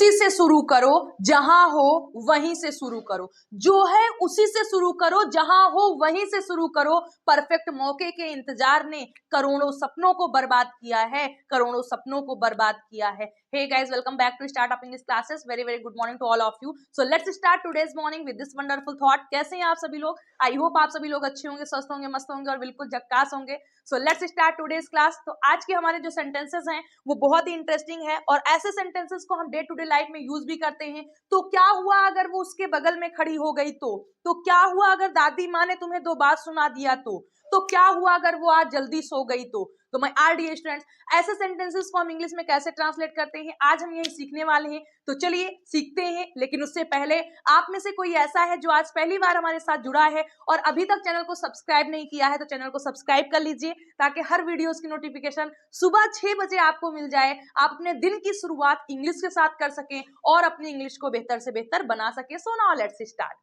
उसी से शुरू करो, जहां हो वहीं से शुरू करो। जो है उसी से शुरू करो, जहां हो वहीं से शुरू करो। परफेक्ट मौके के इंतजार ने करोड़ों सपनों को बर्बाद किया है, करोड़ों सपनों को बर्बाद किया है। Hey guys, welcome back to Startup English classes. Very good morning to all of you. So let's start today's morning with this wonderful thought. कैसे हैं आप सभी लोग? आई होप आप सभी लोग अच्छे होंगे, स्वस्थ होंगे, मस्त होंगे और बिल्कुल झक्कास होंगे। So let's start today's class. तो आज के हमारे जो सेंटेंसेस हैं वो बहुत ही इंटरेस्टिंग है और ऐसे सेंटेंसेस को हम डे टू डे लाइफ में यूज भी करते हैं। तो क्या हुआ अगर वो उसके बगल में खड़ी हो गई तो क्या हुआ अगर दादी माँ ने तुम्हें दो बात सुना दिया तो क्या हुआ अगर वो आज जल्दी सो गई तो माय डियर स्टूडेंट्स, ऐसे सेंटेंसेस को हम इंग्लिश में कैसे ट्रांसलेट करते हैं आज हम यही सीखने वाले हैं। तो चलिए सीखते हैं, लेकिन उससे पहले आप में से कोई ऐसा है जो आज पहली बार हमारे साथ जुड़ा है और अभी तक चैनल को सब्सक्राइब नहीं किया है तो चैनल को सब्सक्राइब कर लीजिए ताकि हर वीडियोस की नोटिफिकेशन सुबह 6 बजे आपको मिल जाए। आप अपने दिन की शुरुआत इंग्लिश के साथ कर सकें और अपनी इंग्लिश को बेहतर से बेहतर बना सके। So now let's start.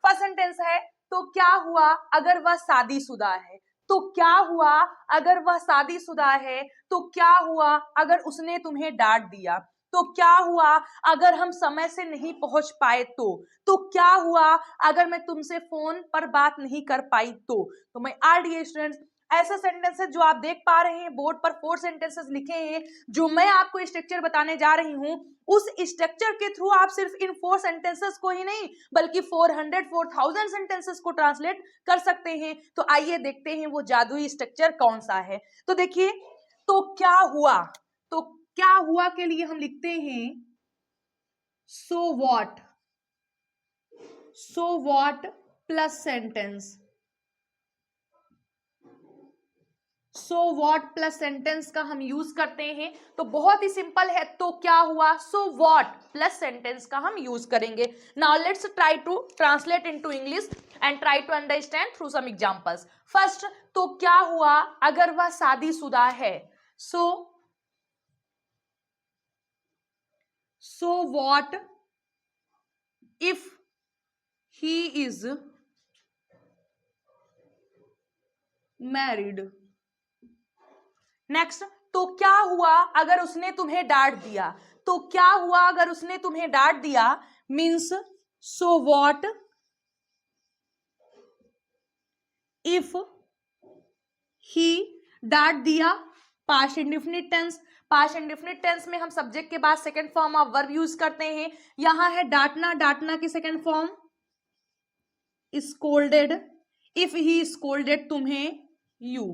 First sentence है, तो क्या हुआ अगर वह शादीशुदा है। तो क्या हुआ अगर वह शादीशुदा है। तो क्या हुआ अगर उसने तुम्हें डांट दिया। तो क्या हुआ अगर हम समय से नहीं पहुंच पाए तो क्या हुआ अगर मैं तुमसे फोन पर बात नहीं कर पाई तो मैं डियर स्टूडेंट्स, ऐसे सेंटेंसेस जो आप देख पा रहे हैं बोर्ड पर 4 सेंटेंसेस लिखे हैं, जो मैं आपको स्ट्रक्चर बताने जा रही हूं उस स्ट्रक्चर के थ्रू आप सिर्फ इन 4 सेंटेंसेस को ही नहीं बल्कि 400-4000 सेंटेंसेस को ट्रांसलेट कर सकते हैं। तो आइए देखते हैं वो जादुई स्ट्रक्चर कौन सा है। तो देखिए, तो क्या हुआ, तो क्या हुआ के लिए हम लिखते हैं so what plus sentence. So what plus sentence का हम यूज करते हैं। तो बहुत ही सिंपल है, तो क्या हुआ सो व्हाट प्लस सेंटेंस का हम यूज करेंगे। Now let's try to translate into English and try to understand through some examples. First, तो क्या हुआ अगर वह शादीशुदा है। So what if he is married. Next, तो क्या हुआ अगर उसने तुम्हें डांट दिया। तो क्या हुआ अगर उसने तुम्हें डांट दिया means so what if he डांट दिया। Past indefinite tense, past indefinite tense में हम सब्जेक्ट के बाद second form of verb use करते हैं। यहां है डांटना, डांटना की second form scolded. If he scolded तुम्हें, you.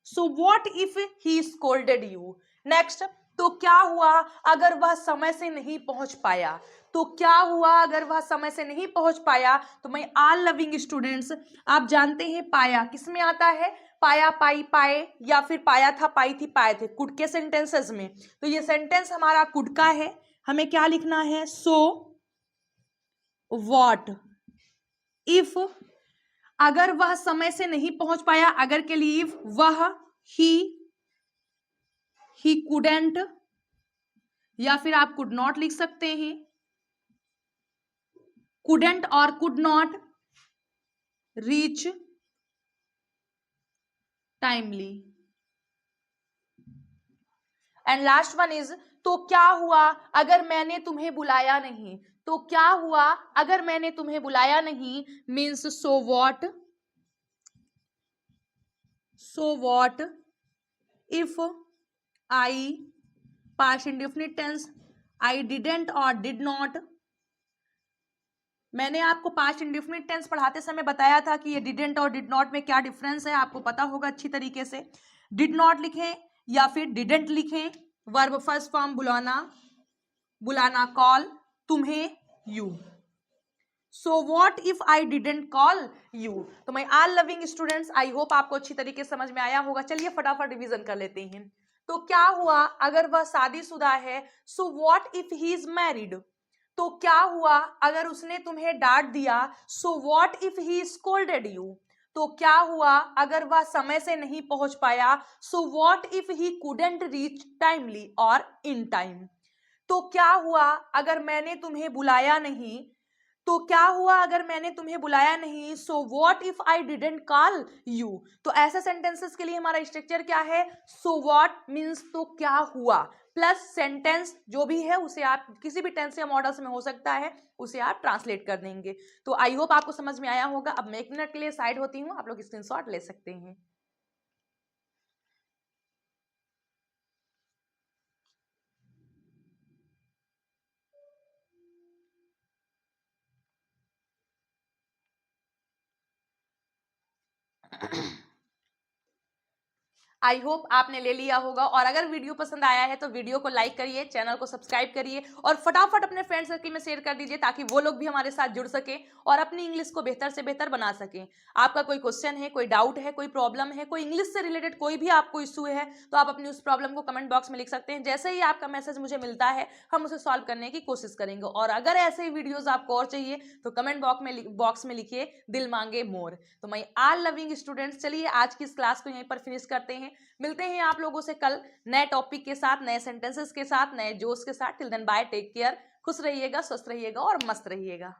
So what if he scolded you. Next, तो क्या हुआ अगर वह समय से नहीं पहुंच पाया। तो क्या हुआ अगर वह समय से नहीं पहुंच पाया। तो मैं ऑल लविंग स्टूडेंट्स, आप जानते हैं पाया किस में आता है, पाया, पाई, पाए, या फिर पाया था, पाई थी, पाए थे, कुड के सेंटेंसेस में। तो ये सेंटेंस हमारा कुड का है। हमें क्या लिखना है, सो व्हाट इफ, अगर वह समय से नहीं पहुंच पाया, अगर के लिए वह, ही कुडेंट, या फिर आप कुड नॉट लिख सकते हैं, कुडेंट और could not reach timely. And last one is, तो क्या हुआ अगर मैंने तुम्हें बुलाया नहीं। तो क्या हुआ अगर मैंने तुम्हें बुलाया नहीं means so what if I, past indefinite tense, I didn't और डिड नॉट। मैंने आपको पास्ट इंडेफिनिट टेंस पढ़ाते समय बताया था कि ये डिडेंट और डिड नॉट में क्या डिफरेंस है, आपको पता होगा अच्छी तरीके से। डिड नॉट लिखें या फिर डिडेंट लिखें, वर्ब फर्स्ट फॉर्म बुलाना, बुलाना कॉल, तुम्हें you. So what if I didn't call you. तो मैं all loving students, I hope आपको अच्छी तरीके से समझ में आया होगा। चलिए फटाफट रिवीजन कर लेते हैं। तो क्या हुआ अगर वह शादीशुदा है। So what if he is married. तो क्या हुआ अगर उसने तुम्हें डांट दिया। सो what if he scolded you. तो क्या हुआ अगर वह समय से नहीं पहुंच पाया। सो what if he couldn't reach timely और इन टाइम। तो क्या हुआ अगर मैंने तुम्हें बुलाया नहीं। तो क्या हुआ अगर मैंने तुम्हें बुलाया नहीं, so what if I didn't call you. तो ऐसे सेंटेंसेस के लिए हमारा स्ट्रक्चर क्या है, सो वॉट मीन्स तो क्या हुआ, प्लस सेंटेंस जो भी है उसे आप किसी भी टेंस या मॉडल्स में हो सकता है, उसे आप ट्रांसलेट कर देंगे। तो आई होप आपको समझ में आया होगा। अब मैं 1 मिनट के लिए साइड होती हूँ, आप लोग स्क्रीनशॉट ले सकते हैं। आई होप आपने ले लिया होगा, और अगर वीडियो पसंद आया है तो वीडियो को लाइक करिए, चैनल को सब्सक्राइब करिए और फटाफट अपने फ्रेंड सर्कल में शेयर कर दीजिए ताकि वो लोग भी हमारे साथ जुड़ सके और अपनी इंग्लिश को बेहतर से बेहतर बना सकें। आपका कोई क्वेश्चन है, कोई डाउट है, कोई प्रॉब्लम है, कोई इंग्लिश से रिलेटेड कोई भी आपको इशू है, तो आप अपनी उस प्रॉब्लम को कमेंट बॉक्स में लिख सकते हैं। जैसे ही आपका मैसेज मुझे मिलता है हम उसे सॉल्व करने की कोशिश करेंगे। और अगर ऐसे ही वीडियोज आपको और चाहिए तो कमेंट बॉक्स में लिखिए दिल मांगे मोर। तो मैं ऑल लविंग स्टूडेंट्स, चलिए आज की इस क्लास को यहीं पर फिनिश करते हैं। मिलते हैं आप लोगों से कल नए टॉपिक के साथ, नए सेंटेंसेस के साथ, नए जोश के साथ। Till then bye, take care, खुश रहिएगा, स्वस्थ रहिएगा और मस्त रहिएगा।